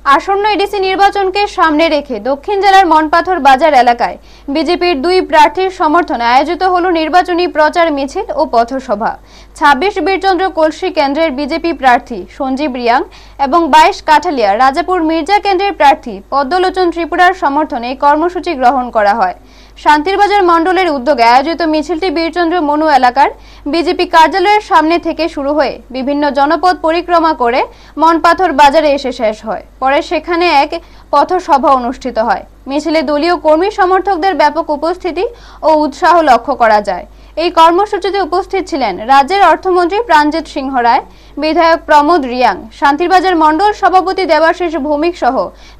আসন্ন এডিসি নির্বাচনকে সামনে রেখে দক্ষিণ জেলার মনপাথর বাজার এলাকায় বিজেপির দুই প্রার্থীর সমর্থনে আয়োজিত হলো নির্বাচনী প্রচার মিছিল ও পথসভা। ২৬ বীরচন্দ্র কলসি কেন্দ্রের বিজেপি প্রার্থী সঞ্জীব রিয়াং এবং ২২ কাঠালিয়া রাজাপুর মির্জা কেন্দ্রের প্রার্থী পদ্মলোচন ত্রিপুরার সমর্থনে এই কর্মসূচি গ্রহণ করা হয়। শান্তিরবাজার মণ্ডলের উদ্যোগে আয়োজিত মিছিলটি বীরচন্দ্র মনু এলাকার বিজেপি কার্যালয়ের সামনে থেকে শুরু হয়ে বিভিন্ন জনপদ পরিক্রমা করে মনপাথর বাজারে এসে শেষ হয়। পরে সেখানে এক পথসভা অনুষ্ঠিত হয়। মিছিলে দলীয় কর্মী সমর্থকদের ব্যাপক উপস্থিতি ও উৎসাহ লক্ষ্য করা যায়। এই কর্মসূচিতে উপস্থিত ছিলেন রাজ্যের অর্থমন্ত্রী প্রাণজিৎ সিংহ রায়, বিধায়ক প্রমোদ রিয়াং, শান্তিরবাজার মণ্ডল সভাপতি দেবাশিস ভৌমিক সহ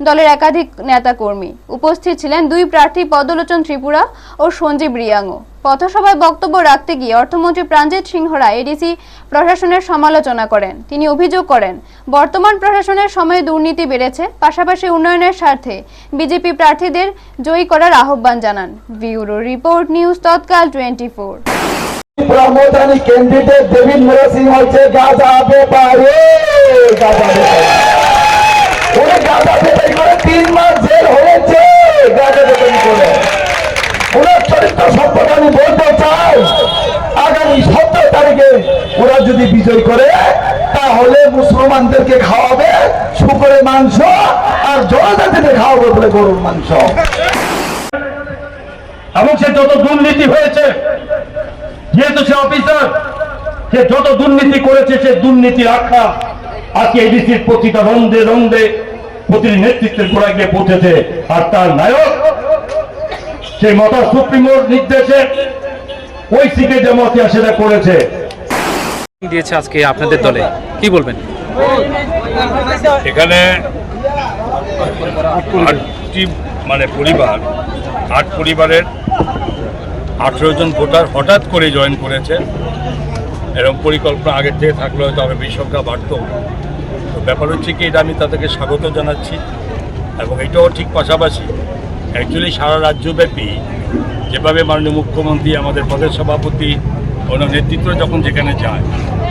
দলের একাধিক নেতাকর্মী। উপস্থিত ছিলেন দুই প্রার্থী পদ্মলোচন ত্রিপুরা ও সঞ্জীব রিয়াংও। পথসভায় বক্তব্য রাখতে গিয়ে অর্থমন্ত্রী প্রাণজিৎ সিংহ রায় এডিসি প্রশাসনের সমালোচনা করেন। তিনি অভিযোগ করেন, বর্তমান প্রশাসনের সময়ে দুর্নীতি বেড়েছে, পাশাপাশি উন্নয়নের স্বার্থে বিজেপি প্রার্থীদের জয়ী করার আহ্বান জানান। ব্যুরো রিপোর্ট, নিউজ তৎকাল 24। প্রমোদানি ক্যান্ডিডেট দেবেন্দ্র সিং হচ্ছে গাঁজা ব্যাপারী। উনি গাঁজা বেপারি করে 3 মাস জেল হয়েছে গাঁজা বেপারি করে। ওনার চরিত্র সম্পর্কে আমি বলতে চাই, আগামী 17 তারিখে ওরা যদি বিজয় করে তাহলে মুসলমানদেরকে খাওয়াবে শুকরের মাংস আর জনজাতিদের খাওয়াবে বলে গরুর মাংস। এবং সে যত দুর্নীতি হয়েছে, যেহেতু সে অফিসার, সে যত দুর্নীতি করেছে সে দুর্নীতির আখ্যা আজকে এডিসির প্রতিটা রন্ধে রন্ধে প্রতিটি নেতৃত্বের গোড়ায় গিয়ে পৌঁছেছে। আর তার নায়ক সেই মতা সুপ্রিমোর নির্দেশে ওই সিটে যে মতিয়া সেটা করেছে। দিয়েছে আজকে আপনাদের দলে, কি বলবেন? এখানে 8টি পরিবার, 8 পরিবারের 18 জন ভোটার হঠাৎ করে জয়েন করেছে। এরকম পরিকল্পনা আগের থেকে থাকলে হয়তো আরও বেশি সংখ্যা বাড়ত। তো ব্যাপার হচ্ছে কি, এটা আমি তাদেরকে স্বাগত জানাচ্ছি এবং এটাও ঠিক পাশাপাশি অ্যাকচুয়ালি সারা রাজ্যব্যাপী যেভাবে মাননীয় মুখ্যমন্ত্রী, আমাদের প্রদেশ সভাপতি, অন্য নেতৃত্ব যখন যেখানে যায়,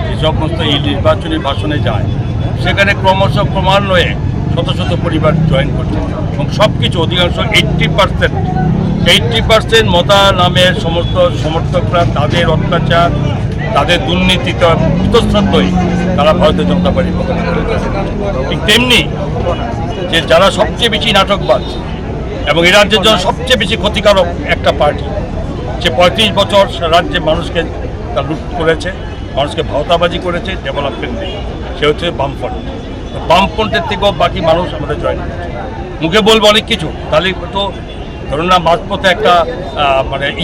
যে সমস্ত এই নির্বাচনী ভাষণে যায়, সেখানে ক্রমান্বয়ে শত শত পরিবার জয়েন করছে এবং সব কিছু অধিকাংশ 80% মতা নামের সমস্ত সমর্থকরা তাদের অত্যাচার, তাদের দুর্নীতিতে ইতস্তত তারা ভারতীয় জনতা পার্টির পক্ষে করেছে। ঠিক তেমনি যে যারা সবচেয়ে বেশি নাটকবাজ এবং এই রাজ্যের জন্য সবচেয়ে বেশি ক্ষতিকারক একটা পার্টি, সে 35 বছর রাজ্যে মানুষকে তার লুট করেছে, মানুষকে ভাওতাবাজি করেছে, ডেভেলপমেন্ট নেই, সে হচ্ছে বামফ্রন্ট। বামফ্রন্টের থেকেও বাকি মানুষ আমাদের জয়েন করছে। মুখে বলবো অনেক কিছু, তাহলে তো ধরুন না মাঝপথে একটা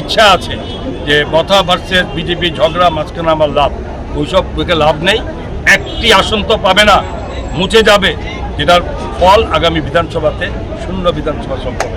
ইচ্ছা আছে যে মথা ভার্সেস বিজেপি ঝগড়া, মাঝখানে আমার লাভ, ওইসব লাভ নেই। একটি আসন তো পাবে না, মুছে যাবে, যেটার ফল আগামী বিধানসভাতে শূন্য বিধানসভা সম্ভব।